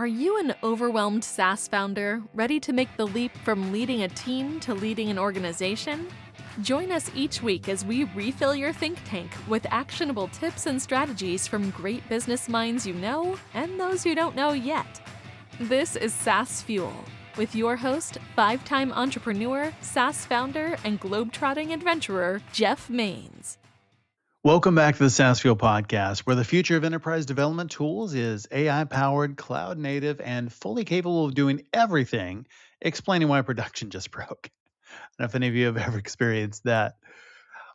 Are you an overwhelmed SaaS founder ready to make the leap from leading a team to leading an organization? Join us each week as we refill your think tank with actionable tips and strategies from great business minds you know and those you don't know yet. This is SaaS Fuel with your host, 5-time entrepreneur, SaaS founder, and globetrotting adventurer, Jeff Maines. Welcome back to the SaaS Fuel podcast, where the future of enterprise development tools is AI-powered, cloud-native, and fully capable of doing everything, explaining why production just broke. I don't know if any of you have ever experienced that.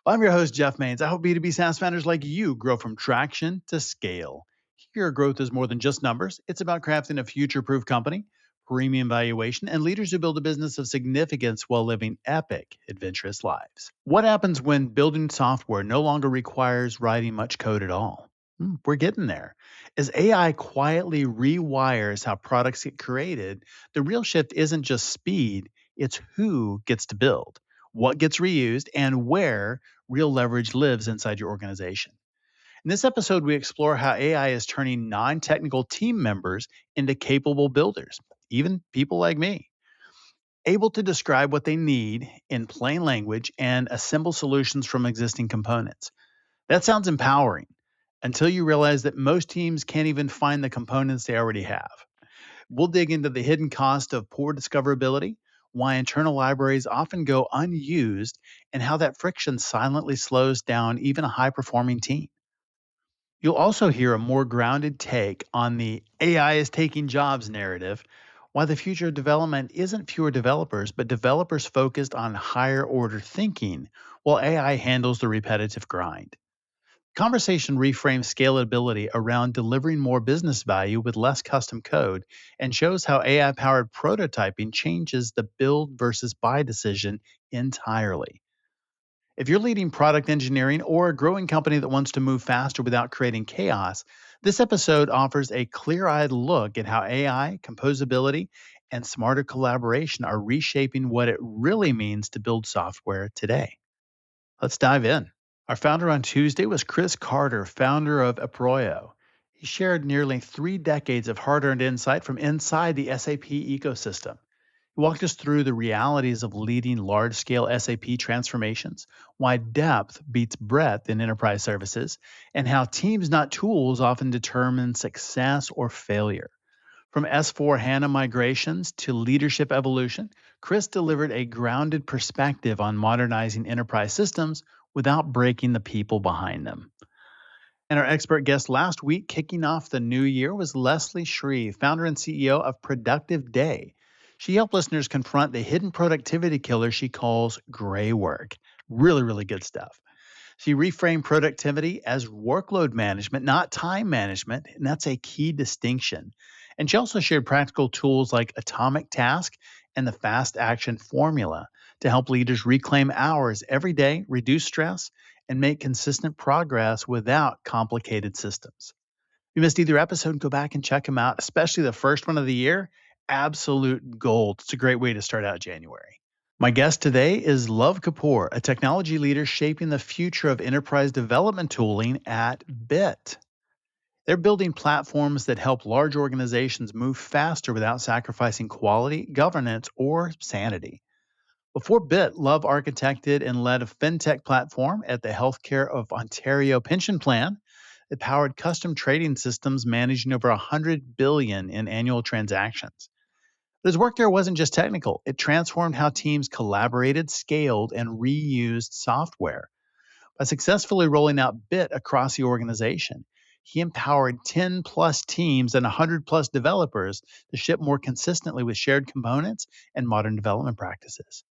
Well, I'm your host, Jeff Maines. I hope B2B SaaS founders like you grow from traction to scale. Here, growth is more than just numbers. It's about crafting a future-proof company, premium valuation, and leaders who build a business of significance while living epic, adventurous lives. What happens when building software no longer requires writing much code at all? We're getting there. As AI quietly rewires how products get created, the real shift isn't just speed, it's who gets to build, what gets reused, and where real leverage lives inside your organization. In this episode, we explore how AI is turning non-technical team members into capable builders, even people like me, able to describe what they need in plain language and assemble solutions from existing components. That sounds empowering until you realize that most teams can't even find the components they already have. We'll dig into the hidden cost of poor discoverability, why internal libraries often go unused, and how that friction silently slows down even a high-performing team. You'll also hear a more grounded take on the AI is taking jobs narrative, why the future of development isn't fewer developers, but developers focused on higher order thinking, while AI handles the repetitive grind. Conversation reframes scalability around delivering more business value with less custom code and shows how AI powered prototyping changes the build versus buy decision entirely. If you're leading product engineering or a growing company that wants to move faster without creating chaos, this episode offers a clear-eyed look at how AI, composability, and smarter collaboration are reshaping what it really means to build software today. Let's dive in. Our founder on Tuesday was Chris Carter, founder of Aproyo. He shared nearly 3 decades of hard-earned insight from inside the SAP ecosystem. He walked us through the realities of leading large-scale SAP transformations, why depth beats breadth in enterprise services, and how teams, not tools, often determine success or failure. From S/4HANA migrations to leadership evolution, Chris delivered a grounded perspective on modernizing enterprise systems without breaking the people behind them. And our expert guest last week, kicking off the new year, was Leslie Shreve, founder and CEO of Productive Day. She helped listeners confront the hidden productivity killer she calls gray work. Really, really good stuff. She reframed productivity as workload management, not time management, and that's a key distinction. And she also shared practical tools like Atomic Task and the Fast Action Formula to help leaders reclaim hours every day, reduce stress, and make consistent progress without complicated systems. If you missed either episode, go back and check them out, especially the first one of the year. Absolute gold. It's a great way to start out January. My guest today is Luv Kapur, a technology leader shaping the future of enterprise development tooling at Bit. They're building platforms that help large organizations move faster without sacrificing quality, governance, or sanity. Before Bit, Luv architected and led a fintech platform at the Healthcare of Ontario Pension Plan that powered custom trading systems managing over $100 billion in annual transactions. But his work there wasn't just technical. It transformed how teams collaborated, scaled, and reused software. By successfully rolling out Bit across the organization, he empowered 10 plus teams and 100 plus developers to ship more consistently with shared components and modern development practices.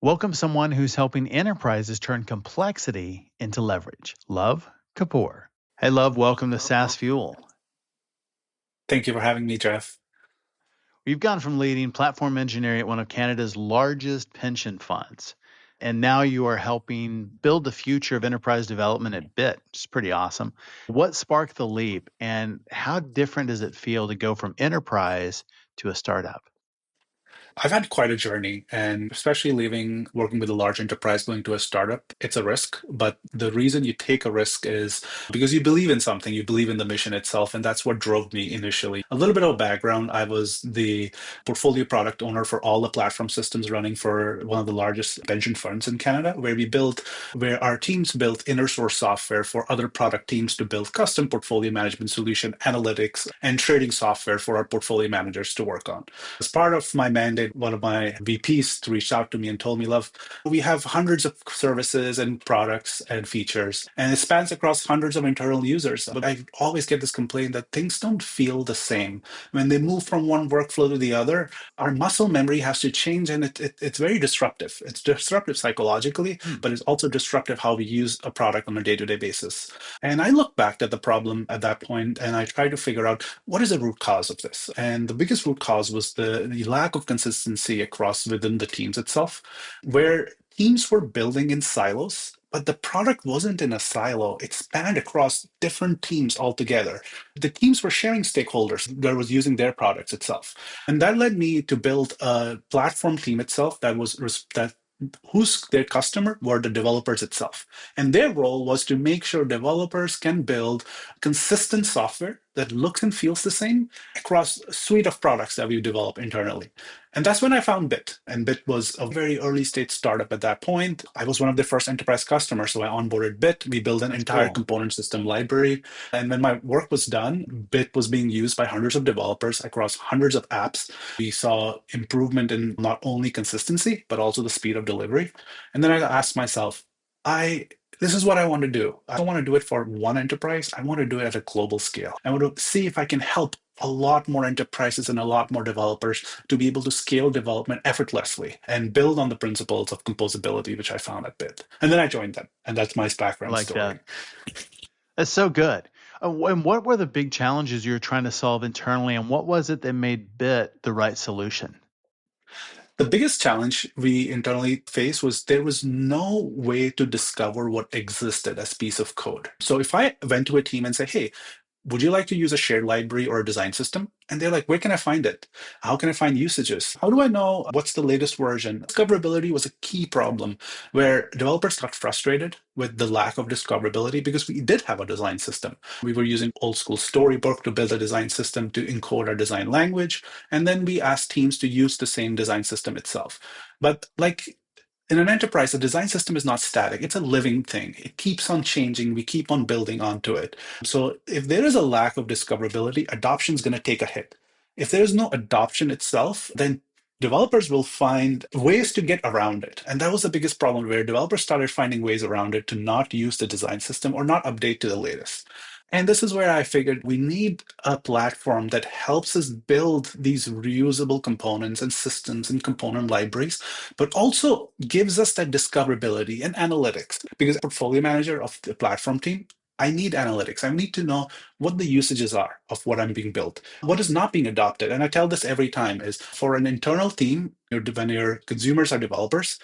Welcome someone who's helping enterprises turn complexity into leverage. Luv Kapur. Hey, Luv, welcome to SaaS Fuel. Thank you for having me, Jeff. You've gone from leading platform engineering at one of Canada's largest pension funds, and now you are helping build the future of enterprise development at Bit, which is pretty awesome. What sparked the leap, and how different does it feel to go from enterprise to a startup? I've had quite a journey, and especially leaving working with a large enterprise, going to a startup, it's a risk. But the reason you take a risk is because you believe in something, you believe in the mission itself. And that's what drove me initially. A little bit of background: I was the portfolio product owner for all the platform systems running for one of the largest pension funds in Canada, where our teams built inner source software for other product teams to build custom portfolio management solution, analytics, and trading software for our portfolio managers to work on. As part of my mandate, one of my VPs reached out to me and told me, Love, we have hundreds of services and products and features, and it spans across hundreds of internal users. But I always get this complaint that things don't feel the same. When they move from one workflow to the other, our muscle memory has to change, and it's very disruptive. It's disruptive psychologically, but it's also disruptive how we use a product on a day-to-day basis. And I look back at the problem at that point and I try to figure out what is the root cause of this. And the biggest root cause was the lack of consistency across within the teams itself, where teams were building in silos, but the product wasn't in a silo. It spanned across different teams altogether. The teams were sharing stakeholders that was using their products itself. And that led me to build a platform team itself that whose their customer were the developers itself. And their role was to make sure developers can build consistent software that looks and feels the same across a suite of products that we develop internally. And that's when I found Bit. And Bit was a very early stage startup at that point. I was one of the first enterprise customers. So I onboarded Bit. We built an That's entire cool. component system library. And when my work was done, Bit was being used by hundreds of developers across hundreds of apps. We saw improvement in not only consistency, but also the speed of delivery. And then I asked myself, I this is what I want to do. I don't want to do it for one enterprise. I want to do it at a global scale. I want to see if I can help a lot more enterprises and a lot more developers to be able to scale development effortlessly and build on the principles of composability, which I found at Bit. And then I joined them. And that's my I background like story. that. That's so good. And what were the big challenges you were trying to solve internally, and what was it that made Bit the right solution? The biggest challenge we internally faced was there was no way to discover what existed as piece of code. So if I went to a team and say, hey, would you like to use a shared library or a design system? And they're like, where can I find it? How can I find usages? How do I know what's the latest version? Discoverability was a key problem where developers got frustrated with the lack of discoverability because we did have a design system. We were using old school Storybook to build a design system to encode our design language. And then we asked teams to use the same design system itself. But like in an enterprise, a design system is not static. It's a living thing. It keeps on changing. We keep on building onto it. So if there is a lack of discoverability, adoption is going to take a hit. If there is no adoption itself, then developers will find ways to get around it. And that was the biggest problem where developers started finding ways around it to not use the design system or not update to the latest. And this is where I figured we need a platform that helps us build these reusable components and systems and component libraries, but also gives us that discoverability and analytics. Because portfolio manager of the platform team, I need analytics. I need to know what the usages are of what I'm being built, what is not being adopted. And I tell this every time is for an internal team, when your consumers are developers,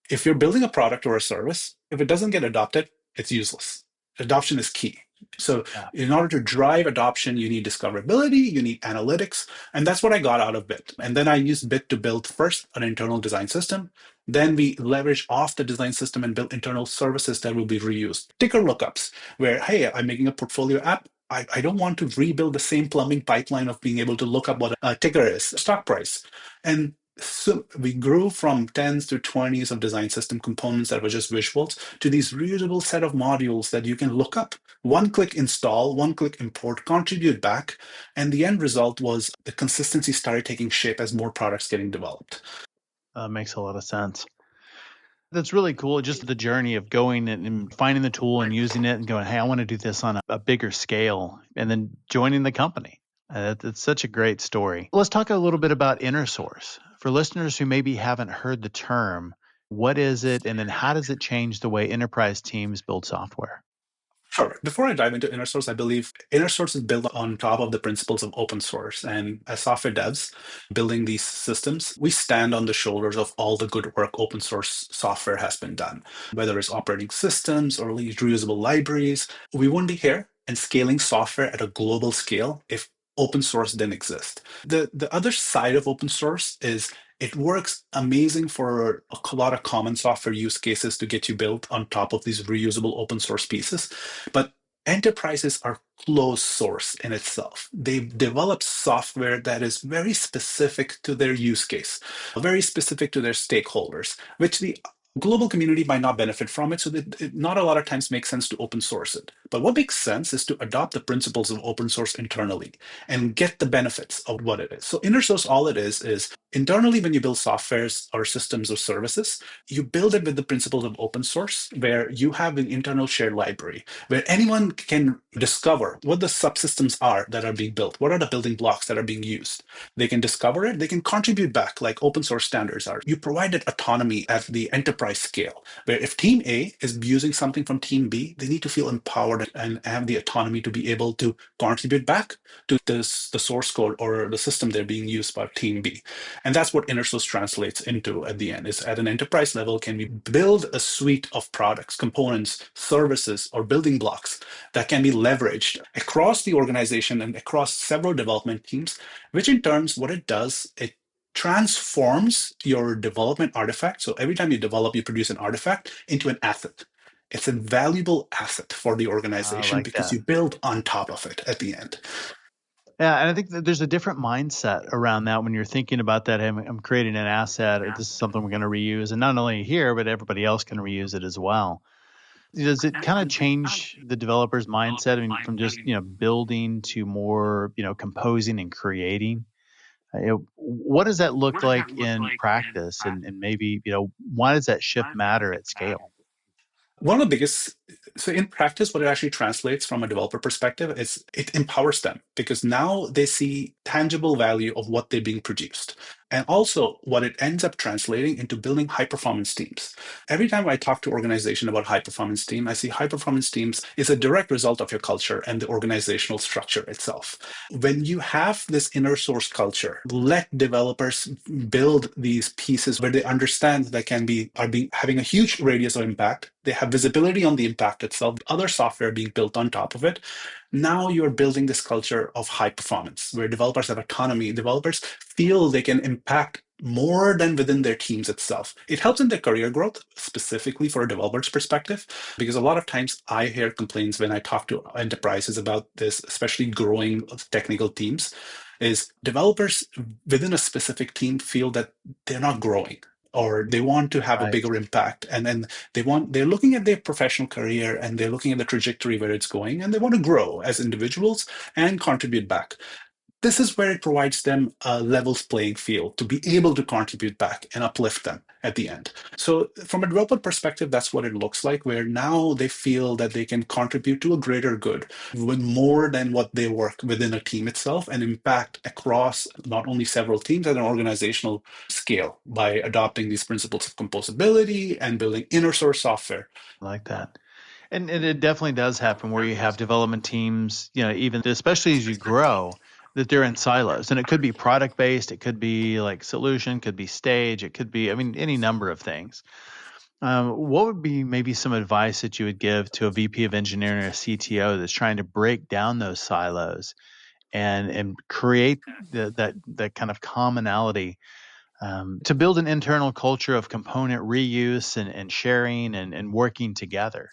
if you're building a product or a service, if it doesn't get adopted, it's useless. Adoption is key. So, Yeah. in order to drive adoption, you need discoverability, you need analytics, and that's what I got out of Bit. And then I used Bit to build first an internal design system. Then we leverage off the design system and build internal services that will be reused. Ticker lookups, where, hey, I'm making a portfolio app. I don't want to rebuild the same plumbing pipeline of being able to look up what a ticker is, stock price. And so we grew from tens to 20s of design system components that were just visuals to these reusable set of modules that you can look up, one click install, one click import, contribute back. And the end result was the consistency started taking shape as more products getting developed. Makes a lot of sense. That's really cool. Just the journey of going and finding the tool and using it and going, hey, I want to do this on a bigger scale, and then joining the company. It's such a great story. Let's talk a little bit about inner source. For listeners who maybe haven't heard the term, what is it? And then how does it change the way enterprise teams build software? Sure. Before I dive into inner source, I believe inner source is built on top of the principles of open source. And as software devs building these systems, we stand on the shoulders of all the good work open source software has been done, whether it's operating systems or reusable libraries. We wouldn't be here and scaling software at a global scale if open source didn't exist. The other side of open source is it works amazing for a lot of common software use cases to get you built on top of these reusable open source pieces. But enterprises are closed source in itself. They develop software that is very specific to their use case, very specific to their stakeholders, which the global community might not benefit from it, so that it not a lot of times makes sense to open source it. But what makes sense is to adopt the principles of open source internally and get the benefits of what it is. So inner source, all it is internally when you build softwares or systems or services, you build it with the principles of open source, where you have an internal shared library where anyone can discover what the subsystems are that are being built, what are the building blocks that are being used. They can discover it, they can contribute back like open source standards are. You provided autonomy at the enterprise scale, where if team A is using something from team B, they need to feel empowered and have the autonomy to be able to contribute back to the source code or the system they're being used by team B. And that's what inner source translates into at the end, is at an enterprise level, can we build a suite of products, components, services, or building blocks that can be leveraged across the organization and across several development teams, which in turns, what it does, it transforms your development artifact. So every time you develop, you produce an artifact into an asset. It's a valuable asset for the I organization like because that. you build on top of it at the end. Yeah, and I think that there's a different mindset around that when you're thinking about that. I'm creating an asset. Or this is something we're going to reuse, and not only here, but everybody else can reuse it as well. Does it kind of change the developer's mindset? I mean, from just building to more composing and creating. What does that look like in practice, and maybe why does that shift matter at scale? One of the biggest, so in practice, what it actually translates from a developer perspective is it empowers them because now they see tangible value of what they're being produced. And also, what it ends up translating into building high performance teams. Every time I talk to organization about high performance team, I see high performance teams is a direct result of your culture and the organizational structure itself. When you have this inner source culture, let developers build these pieces where they understand that can be are being having a huge radius of impact. They have visibility on the impact itself, other software being built on top of it. Now you're building this culture of high performance where developers have autonomy. Developers feel they can impact more than within their teams itself. It helps in their career growth, specifically for a developer's perspective, because a lot of times I hear complaints when I talk to enterprises about this, especially growing technical teams, is developers within a specific team feel that they're not growing or they want to have a Right. bigger impact, and then they're looking at their professional career and they're looking at the trajectory where it's going, and they want to grow as individuals and contribute back. This is where it provides them a levels playing field to be able to contribute back and uplift them at the end. So from a developer perspective, that's what it looks like, where now they feel that they can contribute to a greater good with more than what they work within a team itself and impact across not only several teams at an organizational scale by adopting these principles of composability and building inner source software. I like that. And it definitely does happen where you have development teams, even especially as you grow, that they're in silos. And it could be product based, it could be like solution, could be stage, it could be, I mean, any number of things. What would be maybe some advice that you would give to a VP of engineering or a CTO that's trying to break down those silos and create that kind of commonality to build an internal culture of component reuse and sharing and working together?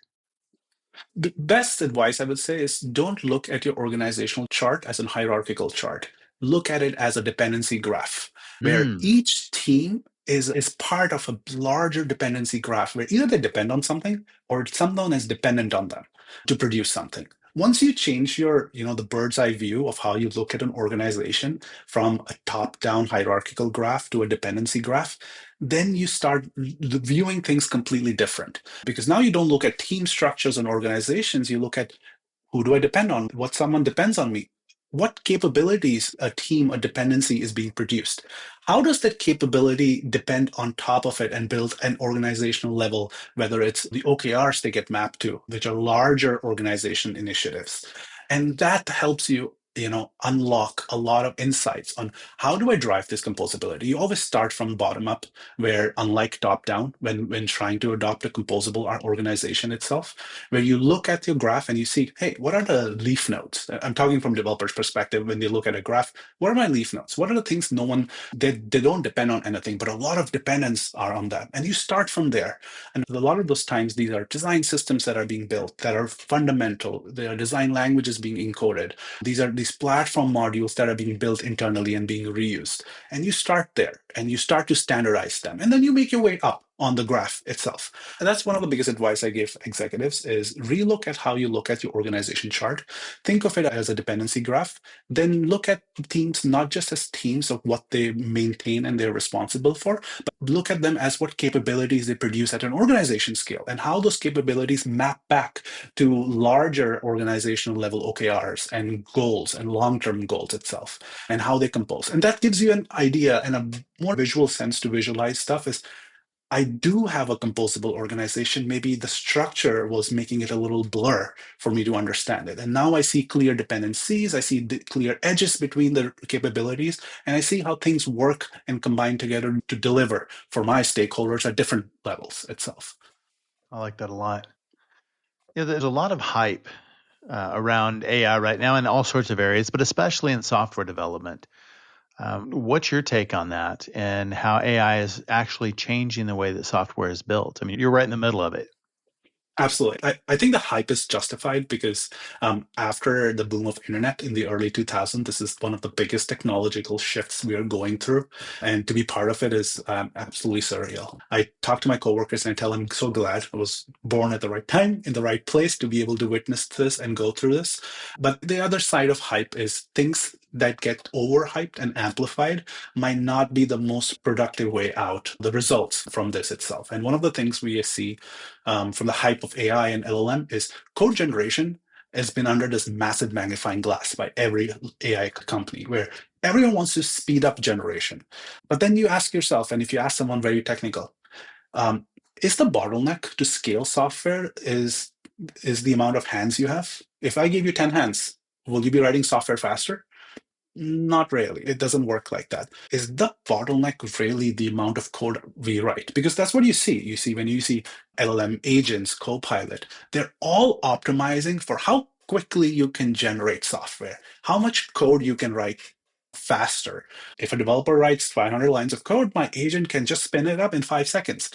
The best advice I would say is don't look at your organizational chart as a hierarchical chart. Look at it as a dependency graph, where Mm, each team is part of a larger dependency graph where either they depend on something or someone is dependent on them to produce something. Once you change the bird's eye view of how you look at an organization from a top-down hierarchical graph to a dependency graph, then you start viewing things completely different because now you don't look at team structures and organizations, you look at who do I depend on? What someone depends on me? What capabilities a team, a dependency is being produced? How does that capability depend on top of it and build an organizational level, whether it's the OKRs they get mapped to, which are larger organization initiatives? And that helps you unlock a lot of insights on how do I drive this composability. You always start from bottom up, where unlike top down, when trying to adopt a composable organization itself, where you look at your graph and you see, hey, what are the leaf nodes? I'm talking from developer's perspective. When they look at a graph, what are my leaf nodes? What are the things they don't depend on anything, but a lot of dependence are on that. And you start from there. And a lot of those times, these are design systems that are being built that are fundamental. They are design languages being encoded. These are these platform modules that are being built internally and being reused. And you start there and you start to standardize them. And then you make your way up on the graph itself. And that's one of the biggest advice I give executives is relook at how you look at your organization chart. Think of it as a dependency graph. Then look at teams not just as teams of what they maintain and they're responsible for, but look at them as what capabilities they produce at an organization scale and how those capabilities map back to larger organizational level OKRs and goals and long-term goals itself and how they compose. And that gives you an idea and a more visual sense to visualize stuff is I do have a composable organization. Maybe the structure was making it a little blur for me to understand it. And now I see clear dependencies. I see clear edges between the capabilities, and I see how things work and combine together to deliver for my stakeholders at different levels itself. I like that a lot. There's a lot of hype around AI right now in all sorts of areas, but especially in software development. What's your take on that and how AI is actually changing the way that software is built? I mean, you're right in the middle of it. Absolutely. I think the hype is justified because after the boom of internet in the early 2000s, this is one of the biggest technological shifts we are going through. And to be part of it is absolutely surreal. I talk to my coworkers and I tell them I'm so glad I was born at the right time, in the right place to be able to witness this and go through this. But the other side of hype is things that get overhyped and amplified might not be the most productive way out, the results from this itself. And one of the things we see from the hype of AI and LLM is code generation has been under this massive magnifying glass by every AI company where everyone wants to speed up generation. But then you ask yourself, and if you ask someone very technical, is the bottleneck to scale software is the amount of hands you have? If I give you 10 hands, will you be writing software faster? Not really. It doesn't work like that. Is the bottleneck really the amount of code we write? Because that's what you see. You see, when you see LLM agents, Copilot, they're all optimizing for how quickly you can generate software, how much code you can write faster. If a developer writes 500 lines of code, my agent can just spin it up in 5 seconds.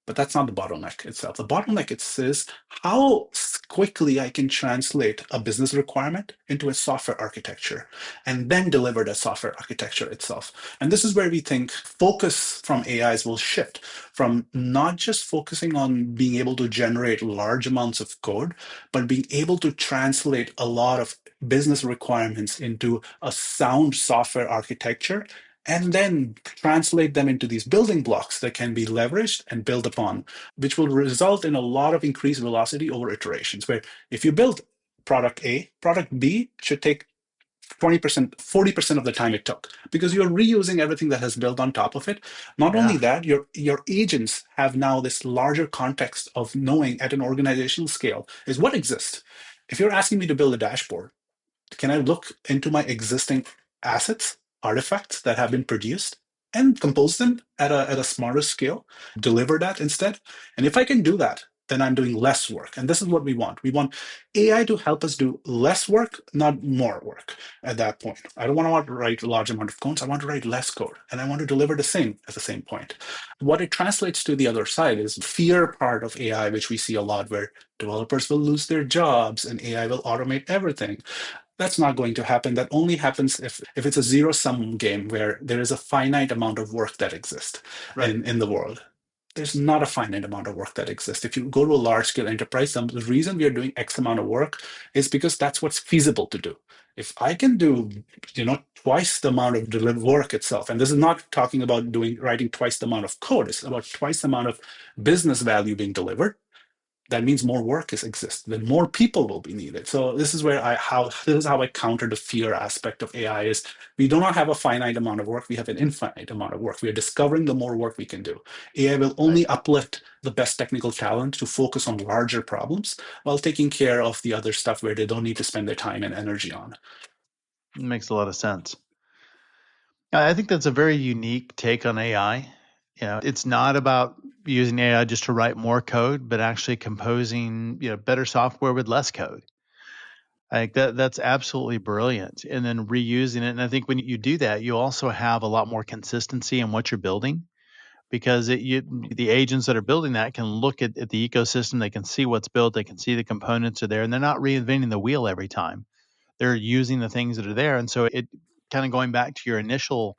But that's not the bottleneck itself. The bottleneck is how quickly I can translate a business requirement into a software architecture and then deliver that software architecture itself. And this is where we think focus from AIs will shift from not just focusing on being able to generate large amounts of code, but being able to translate a lot of business requirements into a sound software architecture and then translate them into these building blocks that can be leveraged and built upon, which will result in a lot of increased velocity over iterations. Where if you build product A, product B should take 20%, 40% of the time it took because you're reusing everything that has built on top of it. Not only Yeah. that, your agents have now this larger context of knowing at an organizational scale is what exists. If you're asking me to build a dashboard, can I look into my existing assets, artifacts that have been produced, and compose them at a smarter scale, deliver that instead? And if I can do that, then I'm doing less work. And this is what we want. We want AI to help us do less work, not more work at that point. I don't want to write a large amount of codes. I want to write less code. And I want to deliver the same at the same point. What it translates to the other side is fear part of AI, which we see a lot where developers will lose their jobs and AI will automate everything. That's not going to happen. That only happens if it's a zero-sum game where there is a finite amount of work that exists Right. in the world. There's not a finite amount of work that exists. If you go to a large-scale enterprise, the reason we are doing X amount of work is because that's what's feasible to do. If I can do, twice the amount of work itself, and this is not talking about writing twice the amount of code, it's about twice the amount of business value being delivered, that means more work exists, then more people will be needed. So this is where this is how I counter the fear aspect of AI is we do not have a finite amount of work, we have an infinite amount of work. We are discovering the more work we can do. AI will Right. only uplift the best technical talent to focus on larger problems while taking care of the other stuff where they don't need to spend their time and energy on. Makes a lot of sense. I think that's a very unique take on AI. It's not about using AI just to write more code, but actually composing, better software with less code. I think that's absolutely brilliant. And then reusing it. And I think when you do that, you also have a lot more consistency in what you're building because the agents that are building that can look at the ecosystem. They can see what's built. They can see the components are there, and they're not reinventing the wheel every time. They're using the things that are there. And so it kind of going back to your initial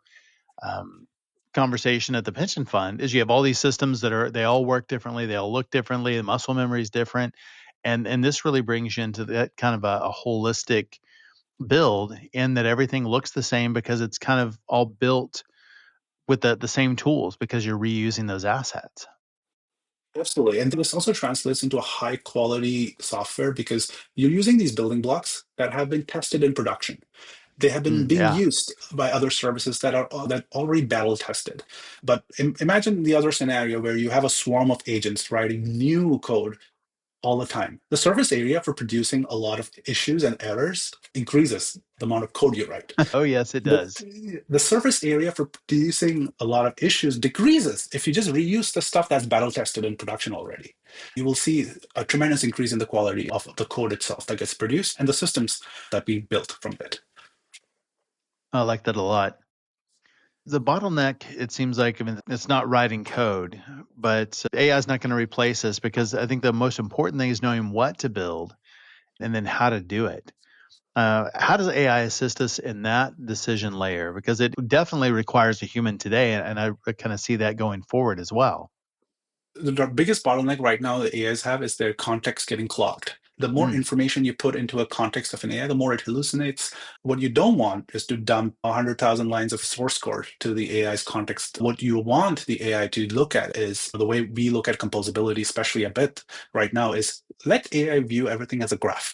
um, conversation at the pension fund is you have all these systems they all work differently, they all look differently, the muscle memory is different, and this really brings you into that kind of a holistic build in that everything looks the same because it's kind of all built with the same tools because you're reusing those assets. Absolutely. And this also translates into a high quality software because you're using these building blocks that have been tested in production. They have been being Yeah. used by other services that are that already battle tested. But imagine the other scenario where you have a swarm of agents writing new code all the time. The surface area for producing a lot of issues and errors increases the amount of code you write. Oh yes, it does. The surface area for producing a lot of issues decreases if you just reuse the stuff that's battle tested in production already. You will see a tremendous increase in the quality of the code itself that gets produced and the systems that we built from it. I like that a lot. The bottleneck, it seems like, I mean, it's not writing code, but AI is not going to replace us because I think the most important thing is knowing what to build and then how to do it. How does AI assist us in that decision layer? Because it definitely requires a human today, and I kind of see that going forward as well. The biggest bottleneck right now that AIs have is their context getting clogged. The more Mm. information you put into a context of an AI, the more it hallucinates. What you don't want is to dump 100,000 lines of source code to the AI's context. What you want the AI to look at is the way we look at composability, especially a bit right now, is let AI view everything as a graph.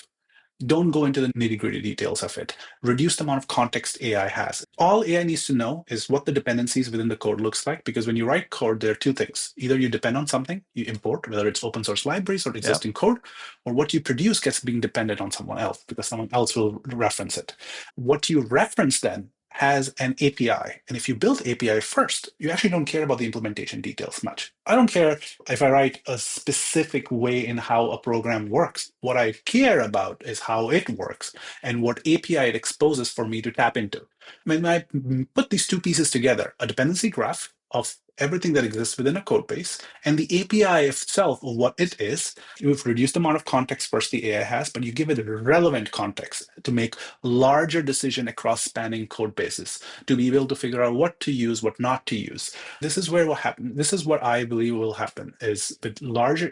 Don't go into the nitty gritty details of it. Reduce the amount of context AI has. All AI needs to know is what the dependencies within the code looks like. Because when you write code, there are two things. Either you depend on something, you import, whether it's open source libraries or Yep. existing code, or what you produce gets being dependent on someone else because someone else will reference it. What you reference then has an API. And if you build API first, you actually don't care about the implementation details much. I don't care if I write a specific way in how a program works. What I care about is how it works and what API it exposes for me to tap into. When I put these two pieces together, a dependency graph of everything that exists within a code base and the API itself of what it is, you've reduced the amount of context first the AI has, but you give it relevant context to make larger decision across spanning code bases, to be able to figure out what to use, what not to use. This is where will happen. This is what I believe will happen is with larger,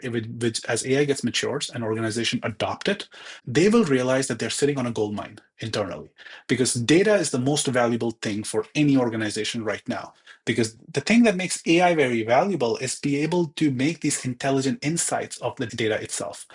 as AI gets matures and organization adopt it, they will realize that they're sitting on a gold mine internally because data is the most valuable thing for any organization right now. Because the thing that makes AI very valuable is be able to make these intelligent insights of the data itself.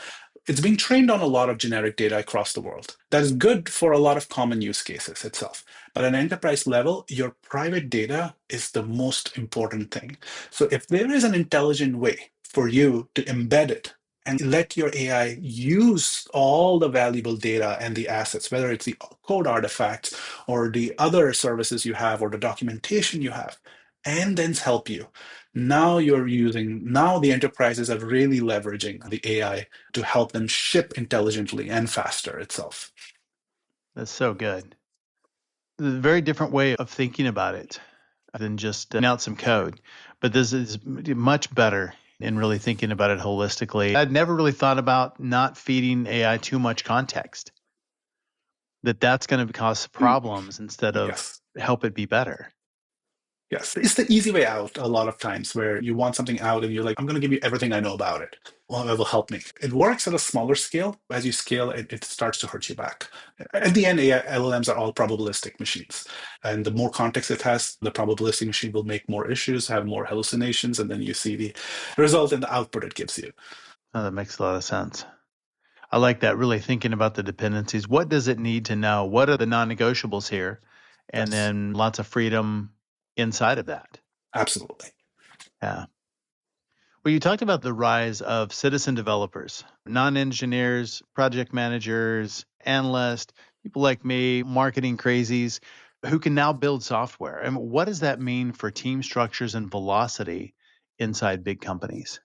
It's being trained on a lot of generic data across the world. That is good for a lot of common use cases itself. But at an enterprise level, your private data is the most important thing. So if there is an intelligent way for you to embed it and let your AI use all the valuable data and the assets, whether it's the code artifacts or the other services you have or the documentation you have, and then help you. Now the enterprises are really leveraging the AI to help them ship intelligently and faster itself. That's so good. A very different way of thinking about it than just out some code. But this is much better in really thinking about it holistically. I'd never really thought about not feeding AI too much context, that's going to cause Mm, problems instead of yes. help it be better. Yes, it's the easy way out a lot of times where you want something out and you're like, I'm going to give you everything I know about it. Well, that will help me. It works at a smaller scale. As you scale, it starts to hurt you back. At the end, AI, LLMs are all probabilistic machines. And the more context it has, the probabilistic machine will make more issues, have more hallucinations, and then you see the result in the output it gives you. Oh, that makes a lot of sense. I like that, really thinking about the dependencies. What does it need to know? What are the non negotiables here? And Yes, then lots of freedom inside of that. absolutely. Yeah. Well, you talked about the rise of citizen developers, non engineers, project managers, analysts. People like me, marketing crazies, who can now build software. And what does that mean for team structures and velocity inside big companies?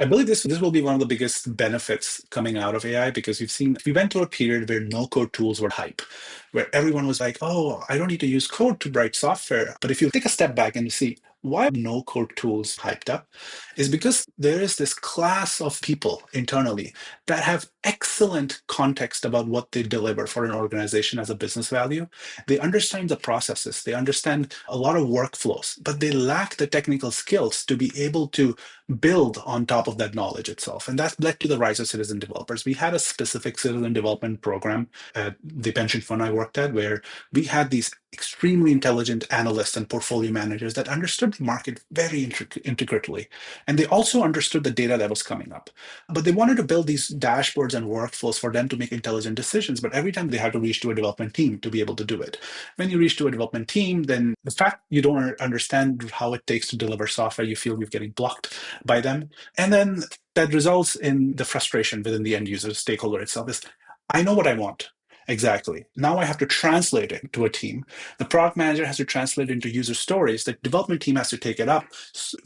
I believe this will be one of the biggest benefits coming out of AI because we went through a period where no code tools were hype, where everyone was like, oh, I don't need to use code to write software. But if you take a step back and you see why no code tools hyped up, is because there is this class of people internally that have excellent context about what they deliver for an organization as a business value. They understand the processes, they understand a lot of workflows, but they lack the technical skills to be able to build on top of that knowledge itself. And that led to the rise of citizen developers. We had a specific citizen development program at the pension fund I worked at, where we had these extremely intelligent analysts and portfolio managers that understood the market very intricately. And they also understood the data that was coming up. But they wanted to build these dashboards and workflows for them to make intelligent decisions. But every time they had to reach to a development team to be able to do it. When you reach to a development team, then the fact you don't understand how it takes to deliver software, you feel you're getting blocked by them. And then that results in the frustration within the end user stakeholder itself is, I know what I want. Exactly. Now I have to translate it to a team. The product manager has to translate it into user stories. The development team has to take it up,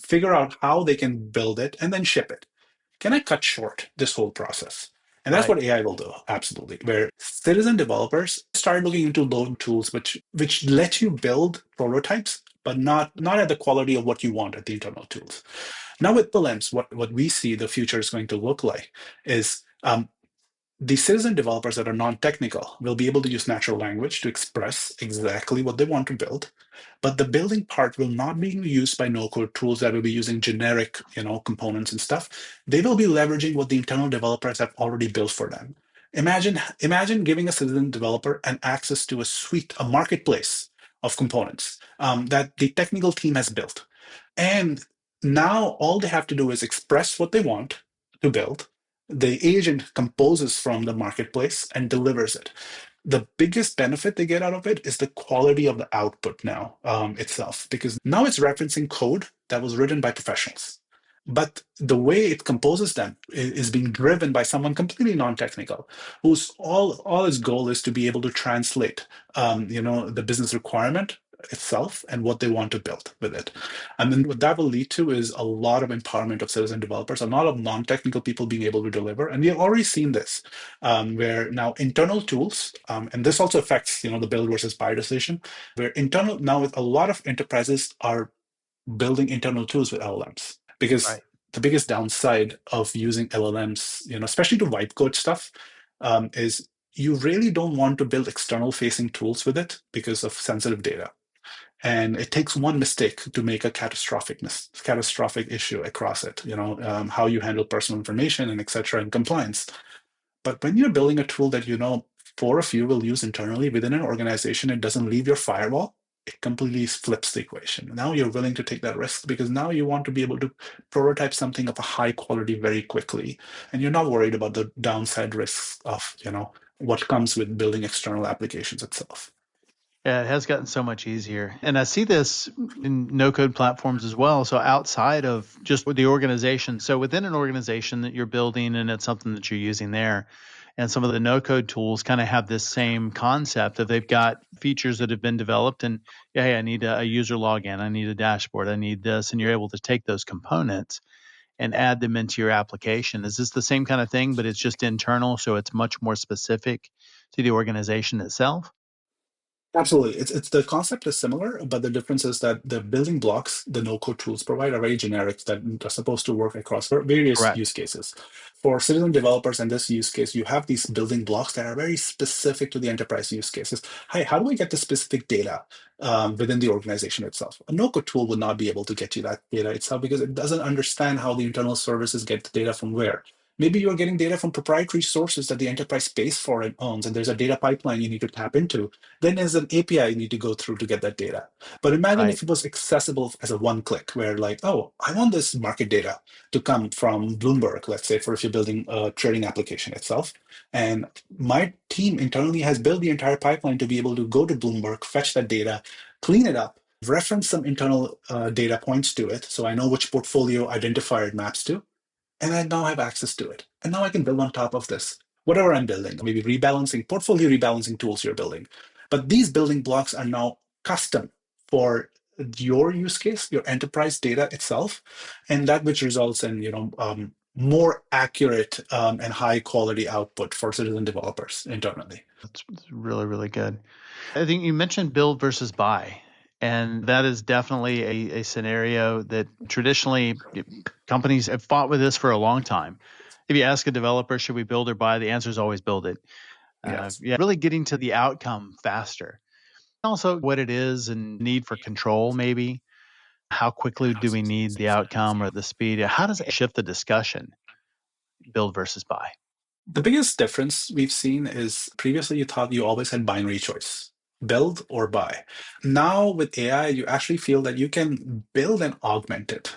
figure out how they can build it, and then ship it. Can I cut short this whole process? And that's Right. what AI will do, absolutely. Where citizen developers start looking into load tools which let you build prototypes, but not at the quality of what you want at the internal tools. Now with the lens, what we see the future is going to look like is the citizen developers that are non-technical will be able to use natural language to express exactly what they want to build, but the building part will not be used by no-code tools that will be using generic, components and stuff. They will be leveraging what the internal developers have already built for them. Imagine giving a citizen developer an access to a suite, a marketplace of components that the technical team has built, and now all they have to do is express what they want to build. The agent composes from the marketplace and delivers it. The biggest benefit they get out of it is the quality of the output now itself, because now it's referencing code that was written by professionals. But the way it composes them is being driven by someone completely non-technical, whose all his goal is to be able to translate, the business requirement itself and what they want to build with it. And then what that will lead to is a lot of empowerment of citizen developers, a lot of non-technical people being able to deliver. And we have already seen this, where now internal tools, and this also affects, the build versus buy decision, where internal now with a lot of enterprises are building internal tools with LLMs. Because Right. the biggest downside of using LLMs, especially to wipe code stuff, is you really don't want to build external facing tools with it because of sensitive data. And it takes one mistake to make a catastrophic issue across it. How you handle personal information and et cetera and compliance. But when you're building a tool that four of you will use internally within an organization, it doesn't leave your firewall. It completely flips the equation. Now you're willing to take that risk because now you want to be able to prototype something of a high quality very quickly, and you're not worried about the downside risks of what comes with building external applications itself. Yeah, it has gotten so much easier. And I see this in no code platforms as well. So outside of just the organization, so within an organization that you're building and it's something that you're using there, and some of the no code tools kind of have this same concept of they've got features that have been developed and yeah, hey, I need a user login, I need a dashboard, I need this. And you're able to take those components and add them into your application. Is this the same kind of thing, but it's just internal? So it's much more specific to the organization itself? Absolutely. It's the concept is similar, but the difference is that the building blocks the no-code tools provide are very generic that are supposed to work across various Correct. use cases. For citizen developers in this use case, you have these building blocks that are very specific to the enterprise use cases. Hi, how do I get the specific data within the organization itself? A no-code tool would not be able to get you that data itself because it doesn't understand how the internal services get the data from where. Maybe you're getting data from proprietary sources that the enterprise pays for and owns, and there's a data pipeline you need to tap into. Then there's an API you need to go through to get that data. But imagine Right. if it was accessible as a one click, where like, oh, I want this market data to come from Bloomberg, let's say, for if you're building a trading application itself. And my team internally has built the entire pipeline to be able to go to Bloomberg, fetch that data, clean it up, reference some internal data points to it. So I know which portfolio identifier it maps to, and I now have access to it. And now I can build on top of this. whatever I'm building, maybe rebalancing, portfolio rebalancing tools you're building. But these building blocks are now custom for your use case, your enterprise data itself, and that which results in more accurate and high quality output for citizen developers internally. That's really, really good. I think you mentioned build versus buy. And that is definitely a scenario that traditionally companies have fought with this for a long time. If you ask a developer, should we build or buy? The answer is always build it. Yes. Yeah, really getting to the outcome faster. Also, what it is and need for control, maybe. How quickly do we need the outcome or the speed? How does it shift the discussion, build versus buy? The biggest difference we've seen is previously you thought you always had binary choice, build or buy. Now with AI, you actually feel that you can build and augment it.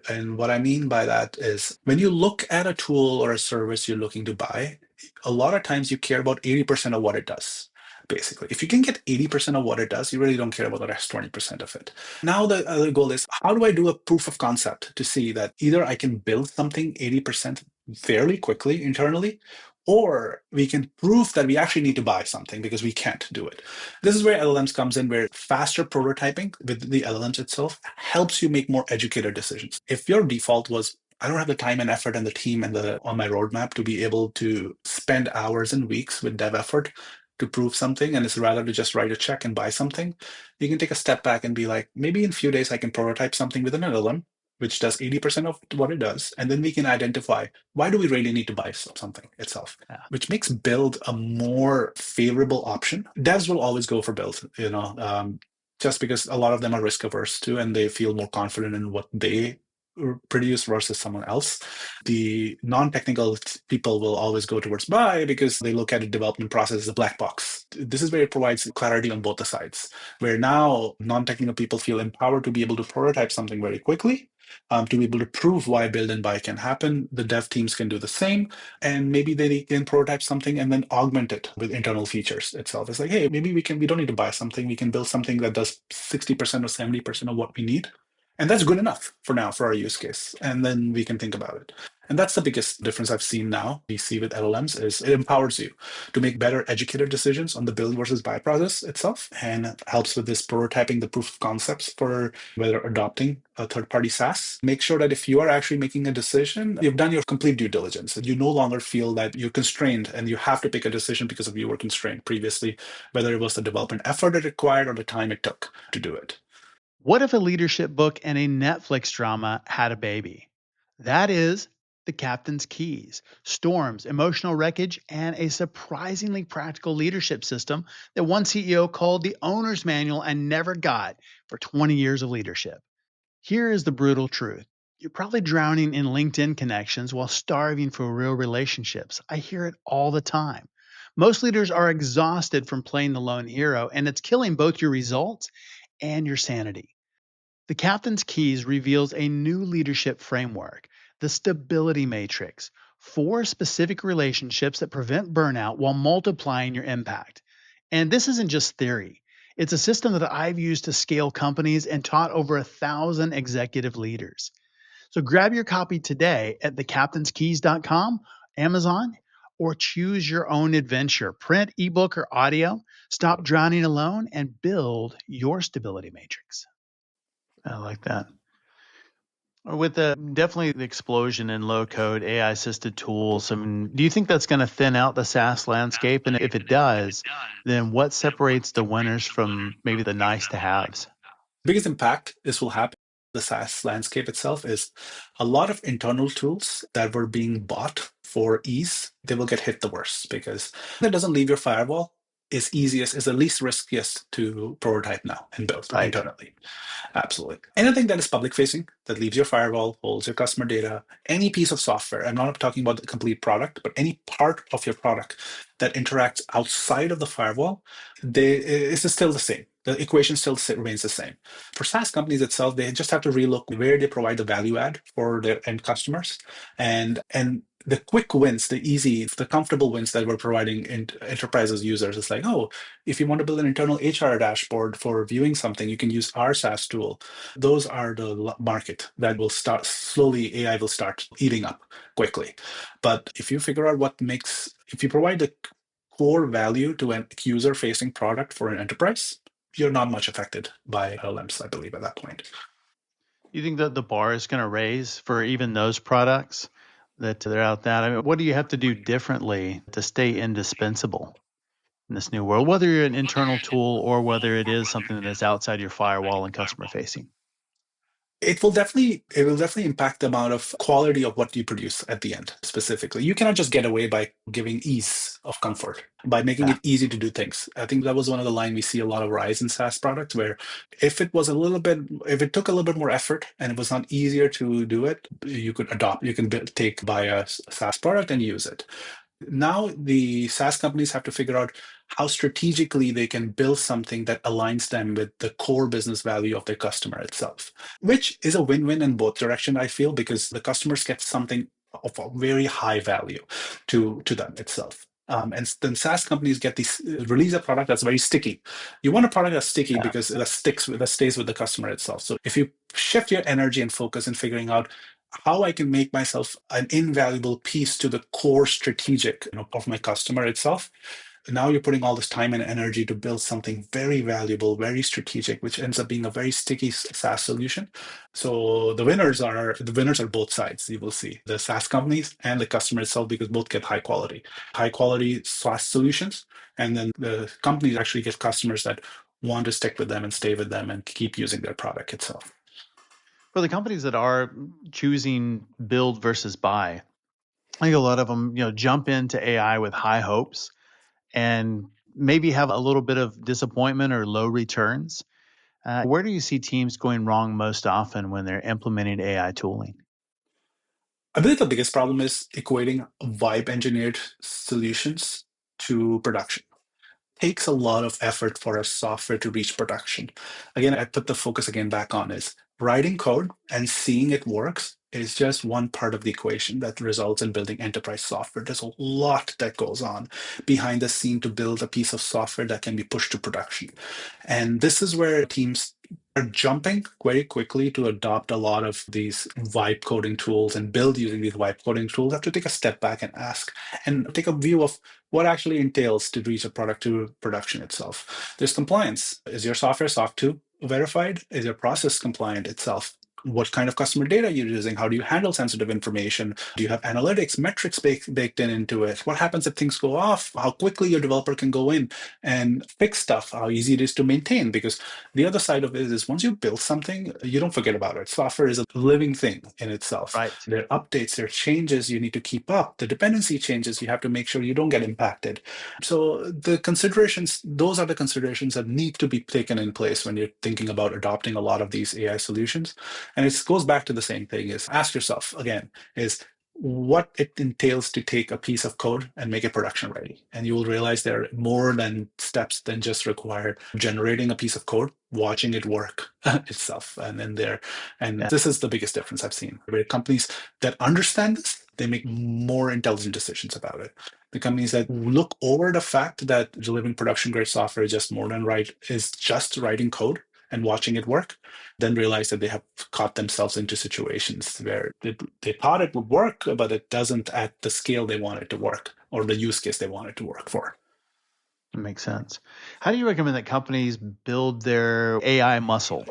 And what I mean by that is when you look at a tool or a service you're looking to buy, a lot of times you care about 80% of what it does. Basically, if you can get 80% of what it does, you really don't care about the rest 20% of it. Now, the other goal is how do I do a proof of concept to see that either I can build something 80% fairly quickly internally, or we can prove that we actually need to buy something because we can't do it. This is where LLMs comes in, where faster prototyping with the LLMs itself helps you make more educated decisions. If your default was, I don't have the time and effort and the team and the on my roadmap to be able to spend hours and weeks with dev effort to prove something, and it's rather to just write a check and buy something, you can take a step back and be like, maybe in a few days I can prototype something with an LLM which does 80% of what it does. And then we can identify why do we really need to buy something itself, Yeah. which makes build a more favorable option. Devs will always go for build, just because a lot of them are risk averse too, and they feel more confident in what they produce versus someone else. The non-technical people will always go towards buy because they look at a development process as a black box. This is where it provides clarity on both the sides, where now non-technical people feel empowered to be able to prototype something very quickly, to be able to prove why build and buy can happen. The dev teams can do the same, and maybe they can prototype something and then augment it with internal features itself. It's like, hey, maybe we don't need to buy something. We can build something that does 60% or 70% of what we need. And that's good enough for now for our use case. And then we can think about it. And that's the biggest difference I've seen now, we see with LLMs, is it empowers you to make better educated decisions on the build versus buy process itself, and helps with this prototyping, the proof of concepts for whether adopting a third-party SaaS. Make sure that if you are actually making a decision, you've done your complete due diligence, and you no longer feel that you're constrained and you have to pick a decision because of you were constrained previously, whether it was the development effort it required or the time it took to do it. What if a leadership book and a Netflix drama had a baby? That is The Captain's Keys, Storms, Emotional Wreckage, and a surprisingly practical leadership system that one CEO called the owner's manual and never got for 20 years of leadership. Here is the brutal truth. You're probably drowning in LinkedIn connections while starving for real relationships. I hear it all the time. Most leaders are exhausted from playing the lone hero, and it's killing both your results and your sanity. The Captain's Keys reveals a new leadership framework, the stability matrix, four specific relationships that prevent burnout while multiplying your impact. And this isn't just theory. It's a system that I've used to scale companies and taught over 1,000 executive leaders. So grab your copy today at thecaptainskeys.com, Amazon, or choose your own adventure, print, ebook, or audio. Stop drowning alone and build your stability matrix. I like that. With definitely the explosion in low code AI assisted tools, I mean, do you think that's going to thin out the SaaS landscape? And if it does, then what separates the winners from maybe the nice to haves? Biggest impact this will have the SaaS landscape itself is a lot of internal tools that were being bought for ease, they will get hit the worst because that doesn't leave your firewall is the least riskiest to prototype now and build Right. internally. Absolutely. Anything that is public facing, that leaves your firewall, holds your customer data, any piece of software, I'm not talking about the complete product, but any part of your product that interacts outside of the firewall, it's still the same. The equation still remains the same. For SaaS companies itself, they just have to relook where they provide the value add for their end customers, and the quick wins, the easy, the comfortable wins that we're providing in enterprises users is like, oh, if you want to build an internal HR dashboard for viewing something, you can use our SaaS tool. Those are the market that will start slowly, AI will start eating up quickly. But if you figure out if you provide the core value to a user facing product for an enterprise, you're not much affected by LLMs, I believe, at that point. You think that the bar is going to raise for even those products that they're out there? I mean, what do you have to do differently to stay indispensable in this new world, whether you're an internal tool or whether it is something that is outside your firewall and customer facing? It will definitely impact the amount of quality of what you produce at the end. Specifically, you cannot just get away by giving ease of comfort, by making Yeah. it easy to do things. I think that was one of the line we see a lot of rise in SaaS products, where if it took a little bit more effort and it was not easier to do it, you can buy a SaaS product and use it. Now the SaaS companies have to figure out how strategically they can build something that aligns them with the core business value of their customer itself, which is a win-win in both directions, I feel, because the customers get something of a very high value to them itself. And then SaaS companies get these release a product that's very sticky. You want a product that's sticky Yeah. because that stays with the customer itself. So if you shift your energy and focus in figuring out how I can make myself an invaluable piece to the core strategic, of my customer itself. Now you're putting all this time and energy to build something very valuable, very strategic, which ends up being a very sticky SaaS solution. So the winners are both sides. You will see the SaaS companies and the customer itself, because both get high quality SaaS solutions, and then the companies actually get customers that want to stick with them and stay with them and keep using their product itself. For the companies that are choosing build versus buy, I think a lot of them, jump into AI with high hopes and maybe have a little bit of disappointment or low returns. Where do you see teams going wrong most often when they're implementing AI tooling? I believe the biggest problem is equating vibe engineered solutions to production. Takes a lot of effort for a software to reach production. Again, I put the focus again back on is writing code and seeing it works is just one part of the equation that results in building enterprise software. There's a lot that goes on behind the scene to build a piece of software that can be pushed to production. And this is where teams are jumping very quickly to adopt a lot of these vibe coding tools and build using these vibe coding tools. Have to take a step back and ask and take a view of what actually entails to reach a product to production itself. There's compliance. Is your software SOC 2 verified? Is your process compliant itself? What kind of customer data you're using? How do you handle sensitive information? Do you have analytics, metrics baked into it? What happens if things go off? How quickly your developer can go in and fix stuff? How easy it is to maintain? Because the other side of it is once you build something, you don't forget about it. Software is a living thing in itself. Right. There are updates, there are changes you need to keep up. The dependency changes, you have to make sure you don't get impacted. So those are the considerations that need to be taken in place when you're thinking about adopting a lot of these AI solutions. And it goes back to the same thing is ask yourself again, is what it entails to take a piece of code and make it production ready. And you will realize there are more than steps than just required generating a piece of code, watching it work itself. And then Yeah. this is the biggest difference I've seen. Where companies that understand this, they make more intelligent decisions about it. The companies that look over the fact that delivering production grade software is just writing code and watching it work, then realize that they have caught themselves into situations where they thought it would work, but it doesn't at the scale they want it to work or the use case they want it to work for. That makes sense. How do you recommend that companies build their AI muscle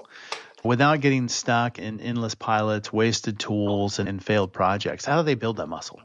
without getting stuck in endless pilots, wasted tools, and failed projects? How do they build that muscle?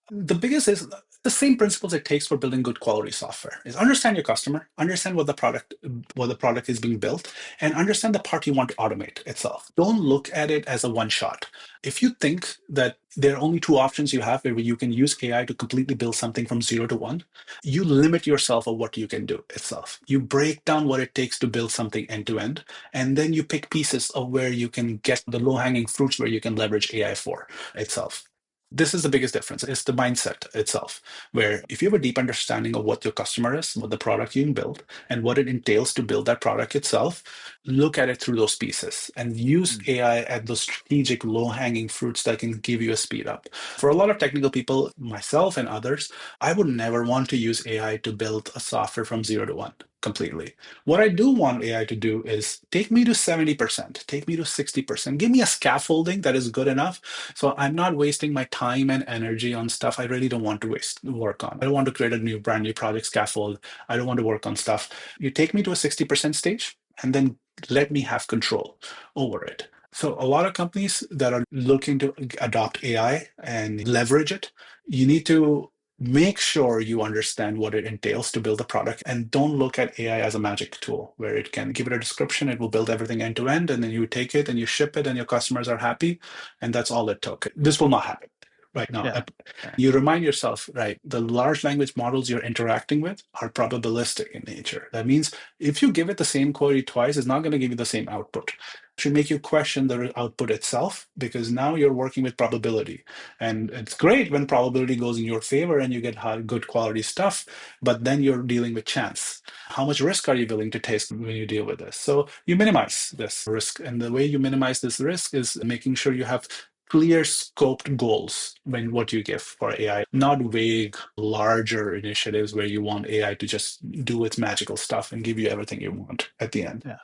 The biggest is the same principles it takes for building good quality software is understand your customer, understand what the product is being built, and understand the part you want to automate itself. Don't look at it as a one shot. If you think that there are only two options you have where you can use AI to completely build something from 0 to 1, you limit yourself of what you can do itself. You break down what it takes to build something end to end, and then you pick pieces of where you can get the low hanging fruits where you can leverage AI for itself. This is the biggest difference. It's the mindset itself, where if you have a deep understanding of what your customer is, what the product you build, and what it entails to build that product itself, look at it through those pieces and use Mm. AI at those strategic low-hanging fruits that can give you a speed up. For a lot of technical people, myself and others, I would never want to use AI to build a software from 0 to 1 completely. What I do want AI to do is take me to 70%, take me to 60%, give me a scaffolding that is good enough so I'm not wasting my time and energy on stuff I really don't want to work on. I don't want to create a brand new project scaffold. I don't want to work on stuff. You take me to a 60% stage and then let me have control over it. So a lot of companies that are looking to adopt AI and leverage it, you need to make sure you understand what it entails to build a product, and don't look at AI as a magic tool where it can give it a description, it will build everything end to end, and then you take it and you ship it and your customers are happy, and that's all it took. This will not happen right now. Yeah. Yeah. You remind yourself, right, the large language models you're interacting with are probabilistic in nature. That means if you give it the same query twice, it's not going to give you the same output. It should make you question the output itself, because now you're working with probability. And it's great when probability goes in your favor and you get good quality stuff, but then you're dealing with chance. How much risk are you willing to take when you deal with this? So you minimize this risk. And the way you minimize this risk is making sure you have clear scoped goals when what you give for AI, not vague, larger initiatives where you want AI to just do its magical stuff and give you everything you want at the end. Yeah.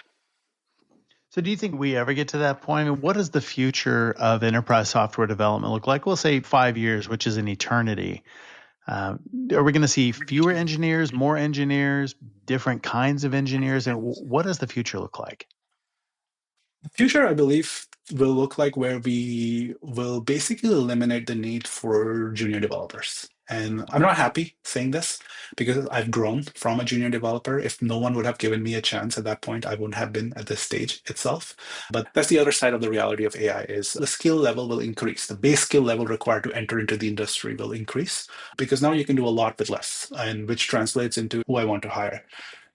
So do you think we ever get to that point? I mean, what does the future of enterprise software development look like? We'll say 5 years, which is an eternity. Are we going to see fewer engineers, more engineers, different kinds of engineers? And what does the future look like? The future, I believe, will look like where we will basically eliminate the need for junior developers. And I'm not happy saying this because I've grown from a junior developer. If no one would have given me a chance at that point, I wouldn't have been at this stage itself. But that's the other side of the reality of AI is the skill level will increase. The base skill level required to enter into the industry will increase because now you can do a lot with less, and which translates into who I want to hire.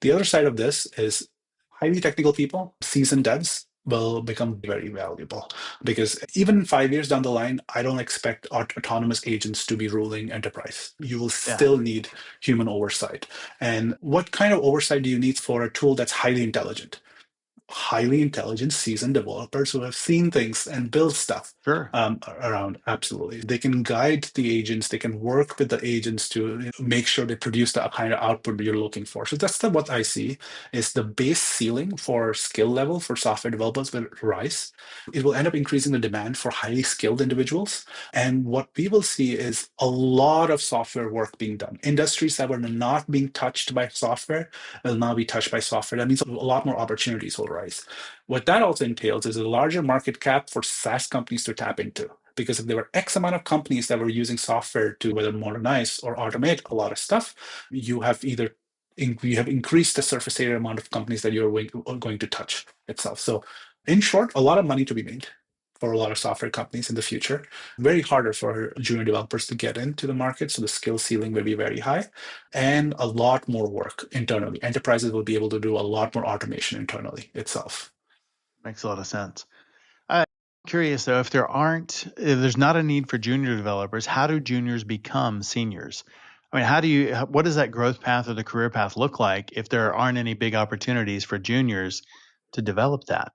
The other side of this is highly technical people, seasoned devs, will become very valuable because even 5 years down the line, I don't expect autonomous agents to be ruling enterprise. You will Yeah, still need human oversight. And what kind of oversight do you need for a tool that's highly intelligent? Highly intelligent, seasoned developers who have seen things and built stuff sure. around. Absolutely. They can guide the agents, they can work with the agents to make sure they produce the kind of output you're looking for. So that's what I see is the base ceiling for skill level for software developers will rise. It will end up increasing the demand for highly skilled individuals. And what we will see is a lot of software work being done. Industries that were not being touched by software will now be touched by software. That means a lot more opportunities will rise. What that also entails is a larger market cap for SaaS companies to tap into. Because if there were X amount of companies that were using software to whether modernize or automate a lot of stuff, you have either you have increased the surface area amount of companies that you're going to touch itself. So, in short, a lot of money to be made for a lot of software companies in the future. Very harder for junior developers to get into the market, so the skill ceiling will be very high, and a lot more work internally. Enterprises will be able to do a lot more automation internally itself. Makes a lot of sense. I'm curious though, if there's not a need for junior developers, how do juniors become seniors? I mean, what does that growth path or the career path look like if there aren't any big opportunities for juniors to develop that?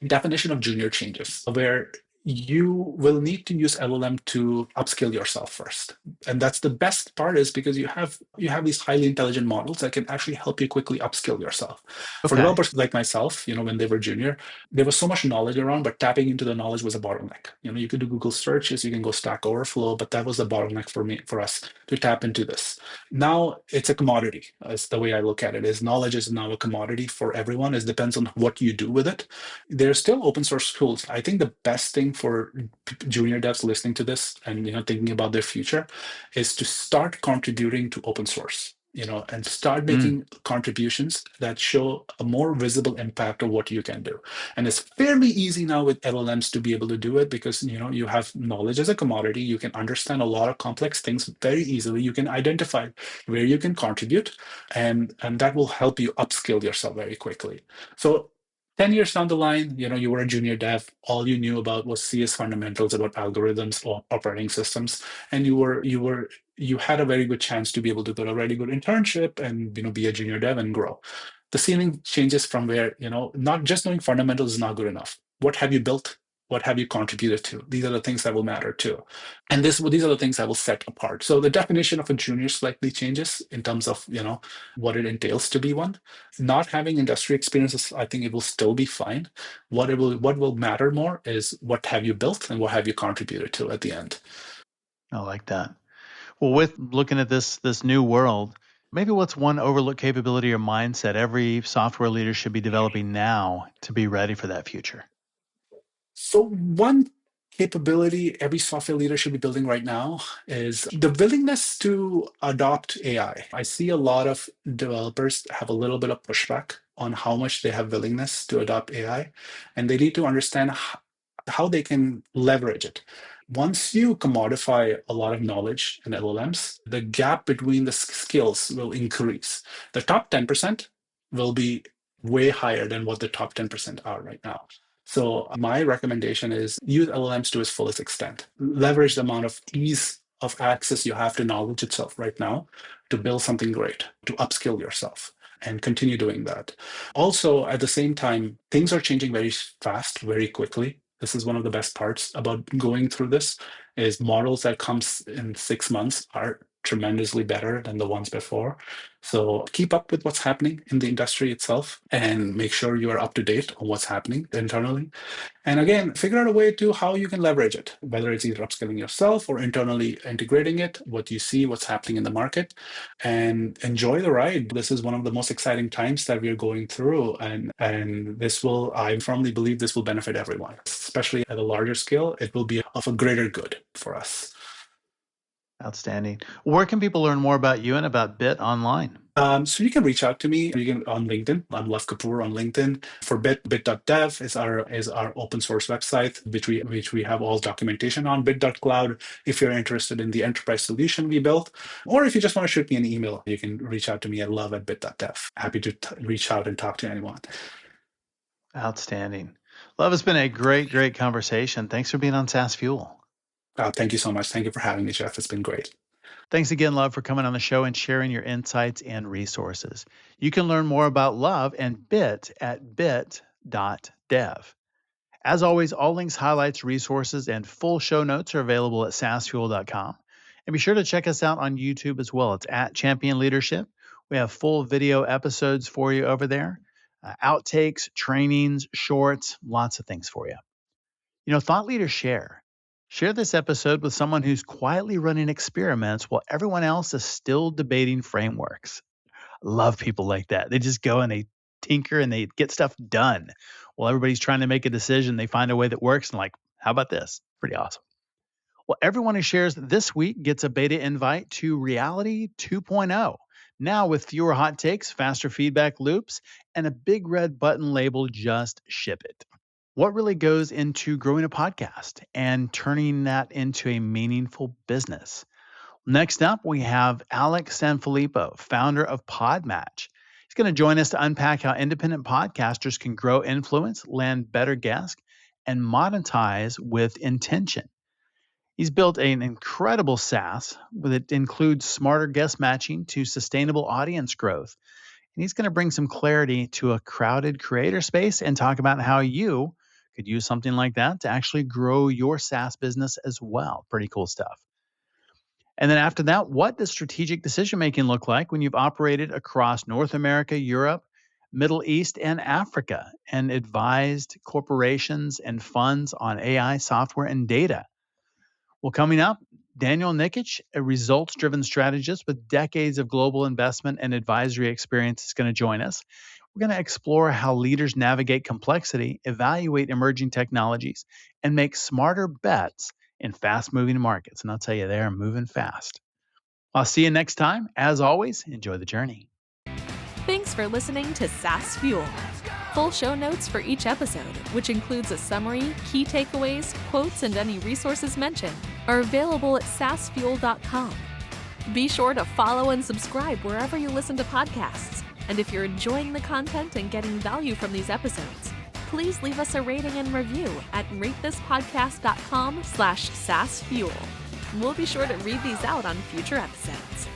Definition of junior changes, where you will need to use LLM to upskill yourself first. And that's the best part is because you have these highly intelligent models that can actually help you quickly upskill yourself. For Okay. developers like myself, when they were junior, there was so much knowledge around, but tapping into the knowledge was a bottleneck. You could do Google searches, you can go Stack Overflow, but that was the bottleneck for us to tap into this. Now it's a commodity. Is the way I look at it. Is knowledge is now a commodity for everyone. It depends on what you do with it. There's still open source tools. I think the best thing for junior devs listening to this and thinking about their future is to start contributing to open source. And start Mm. making contributions that show a more visible impact of what you can do. And it's fairly easy now with LLMs to be able to do it because you have knowledge as a commodity. You can understand a lot of complex things very easily. You can identify where you can contribute, and that will help you upskill yourself very quickly. So 10 years down the line, you were a junior dev. All you knew about was CS fundamentals about algorithms or operating systems, and you had a very good chance to be able to get a very good internship and be a junior dev and grow. The ceiling changes from where not just knowing fundamentals is not good enough. What have you built? What have you contributed to? These are the things that will matter too. And these are the things that will set apart. So the definition of a junior slightly changes in terms of what it entails to be one. Not having industry experiences, I think it will still be fine. What will matter more is what have you built and what have you contributed to at the end. I like that. Well, with looking at this new world, maybe what's one overlooked capability or mindset every software leader should be developing now to be ready for that future? So one capability every software leader should be building right now is the willingness to adopt AI. I see a lot of developers have a little bit of pushback on how much they have willingness to adopt AI, and they need to understand how they can leverage it. Once you commodify a lot of knowledge in LLMs, the gap between the skills will increase. The top 10% will be way higher than what the top 10% are right now. So my recommendation is use LLMs to its fullest extent. Leverage the amount of ease of access you have to knowledge itself right now to build something great, to upskill yourself, and continue doing that. Also, at the same time, things are changing very fast, very quickly. This is one of the best parts about going through this is models that comes in 6 months are tremendously better than the ones before. So keep up with what's happening in the industry itself and make sure you are up to date on what's happening internally. And again, figure out a way to how you can leverage it, whether it's either upskilling yourself or internally integrating it, what you see, what's happening in the market, and enjoy the ride. This is one of the most exciting times that we are going through. And I firmly believe this will benefit everyone, especially at a larger scale. It will be of a greater good for us. Outstanding. Where can people learn more about you and about Bit online? So you can reach out to me. You can on LinkedIn. I'm Luv Kapur on LinkedIn. For bit.dev is our open source website, which we have all documentation on. Bit.cloud, if you're interested in the enterprise solution we built, or if you just want to shoot me an email, you can reach out to me at love@bit.dev. Happy to reach out and talk to anyone. Outstanding. Love, it's been a great conversation. Thanks for being on SaaS Fuel. Thank you so much. Thank you for having me, Jeff. It's been great. Thanks again, Love, for coming on the show and sharing your insights and resources. You can learn more about Love and Bit at bit.dev. As always, all links, highlights, resources, and full show notes are available at saasfuel.com. And be sure to check us out on YouTube as well. It's at Champion Leadership. We have full video episodes for you over there, outtakes, trainings, shorts, lots of things for you. Thought leaders share. Share this episode with someone who's quietly running experiments while everyone else is still debating frameworks. Love people like that. They just go and they tinker and they get stuff done. While everybody's trying to make a decision, they find a way that works and like, how about this? Pretty awesome. Well, everyone who shares this week gets a beta invite to Reality 2.0. Now with fewer hot takes, faster feedback loops, and a big red button labeled Just Ship It. What really goes into growing a podcast and turning that into a meaningful business? Next up, we have Alex Sanfilippo, founder of Podmatch. He's going to join us to unpack how independent podcasters can grow influence, land better guests, and monetize with intention. He's built an incredible SaaS that includes smarter guest matching to sustainable audience growth. And he's going to bring some clarity to a crowded creator space and talk about how you could use something like that to actually grow your SaaS business as well. Pretty cool stuff. And then after that, what does strategic decision making look like when you've operated across North America, Europe, Middle East, and Africa and advised corporations and funds on AI, software, and data? Well, coming up, Daniel Nikic, a results-driven strategist with decades of global investment and advisory experience, is going to join us. We're going to explore how leaders navigate complexity, evaluate emerging technologies, and make smarter bets in fast-moving markets. And I'll tell you, they're moving fast. I'll see you next time. As always, enjoy the journey. Thanks for listening to SaaS Fuel. Full show notes for each episode, which includes a summary, key takeaways, quotes, and any resources mentioned, are available at saasfuel.com. Be sure to follow and subscribe wherever you listen to podcasts. And if you're enjoying the content and getting value from these episodes, please leave us a rating and review at ratethispodcast.com/SaaSfuel. We'll be sure to read these out on future episodes.